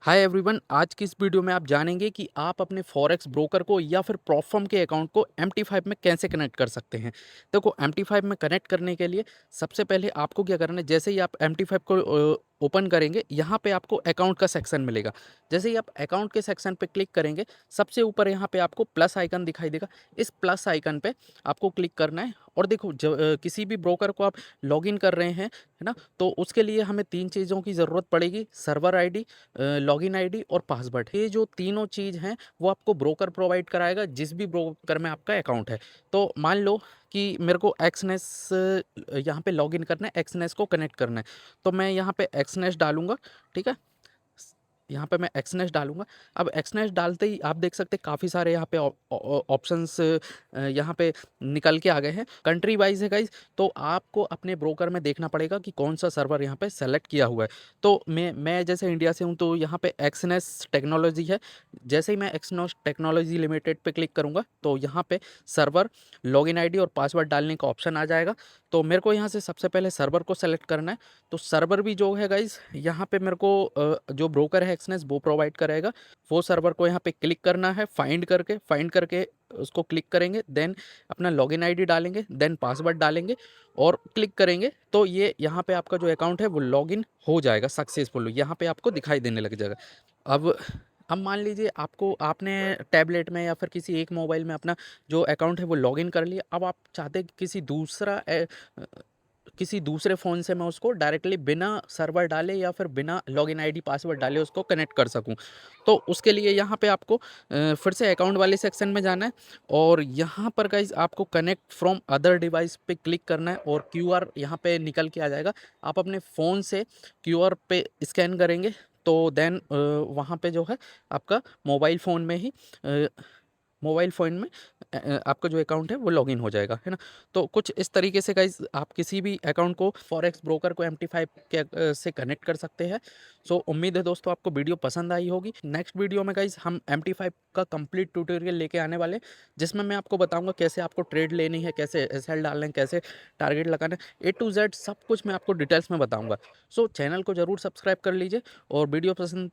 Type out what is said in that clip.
Hi everyone, आज की इस वीडियो में आप जानेंगे कि आप अपने फॉरेक्स ब्रोकर को या फिर प्रॉपफर्म के अकाउंट को MT5 में कैसे कनेक्ट कर सकते हैं। देखो, MT5 में कनेक्ट करने के लिए सबसे पहले आपको क्या करना है। जैसे ही आप MT5 को ओपन करेंगे, यहाँ पे आपको अकाउंट का सेक्शन मिलेगा। जैसे ही आप अकाउंट के सेक्शन पे क्लिक करेंगे, सबसे ऊपर यहाँ पे आपको प्लस आइकन दिखाई देगा। इस प्लस आइकन पे आपको क्लिक करना है और देखो, किसी भी ब्रोकर को आप लॉगिन कर रहे हैं, है ना, तो उसके लिए हमें तीन चीज़ों की ज़रूरत पड़ेगी: सर्वर आईडी, लॉगिन आईडी और पासवर्ड। ये जो तीनों चीज़ हैं वो आपको ब्रोकर प्रोवाइड कराएगा, जिस भी ब्रोकर में आपका अकाउंट है। तो मान लो कि मेरे को एक्सनेस यहाँ पे लॉगिन करना है, एक्सनेस को कनेक्ट करना है, तो मैं यहाँ पे एक्सनेस डालूंगा। ठीक है, यहाँ पे मैं एक्सनेस डालूंगा। अब एक्सनेस डालते ही आप देख सकते हैं काफ़ी सारे यहाँ पे ऑप्शंस यहाँ पे निकल के आ गए हैं। कंट्री वाइज है गाइज, तो आपको अपने ब्रोकर में देखना पड़ेगा कि कौन सा सर्वर यहाँ पे सेलेक्ट किया हुआ है। तो मैं जैसे इंडिया से हूँ, तो यहाँ पे एक्सनेस टेक्नोलॉजी है। जैसे ही मैं एक्सनोस टेक्नोलॉजी लिमिटेड पे क्लिक करूँगा, तो यहाँ पे सर्वर, लॉगिन आईडी और पासवर्ड डालने का ऑप्शन आ जाएगा। तो मेरे को यहाँ से सबसे पहले सर्वर को सेलेक्ट करना है। तो सर्वर भी जो है गाइज, यहाँ पे मेरे को जो ब्रोकर है एक्सनेस वो प्रोवाइड करेगा। वो सर्वर को यहाँ पे क्लिक करना है, फाइंड करके उसको क्लिक करेंगे, देन अपना लॉगिन आईडी डालेंगे, देन पासवर्ड डालेंगे और क्लिक करेंगे, तो ये यहाँ पे आपका जो अकाउंट है वो लॉगिन हो जाएगा सक्सेसफुल। यहाँ पे आपको दिखाई देने लग जाएगा। अब अब मान लीजिए आपने टैबलेट में या फिर किसी एक मोबाइल में अपना जो अकाउंट है वो लॉगिन कर लिया। अब आप चाहते हैं कि किसी दूसरे फ़ोन से मैं उसको डायरेक्टली बिना सर्वर डाले या फिर बिना लॉगिन आईडी पासवर्ड डाले उसको कनेक्ट कर सकूं। तो उसके लिए यहाँ पे आपको फिर से अकाउंट वाले सेक्शन में जाना है और यहाँ पर गाइज आपको कनेक्ट फ्रॉम अदर डिवाइस पे क्लिक करना है और क्यूआर यहाँ पे निकल के आ जाएगा। आप अपने फ़ोन से क्यूआर पे स्कैन करेंगे, तो देन वहाँ पे जो है आपका मोबाइल फ़ोन में आपका जो अकाउंट है वो लॉगिन हो जाएगा, है ना। तो कुछ इस तरीके से गाइज़ आप किसी भी अकाउंट को, फॉरेक्स ब्रोकर को MT5 के से कनेक्ट कर सकते हैं। सो उम्मीद है दोस्तों आपको वीडियो पसंद आई होगी। नेक्स्ट वीडियो में गाइज़ हम MT5 का कंप्लीट ट्यूटोरियल लेके आने वाले हैं, जिसमें मैं आपको बताऊंगा कैसे आपको ट्रेड लेनी है, कैसे SL डालना है, कैसे टारगेट लगाना है, A to Z सब कुछ मैं आपको डिटेल्स में बताऊंगा। सो चैनल को ज़रूर सब्सक्राइब कर लीजिए और वीडियो पसंद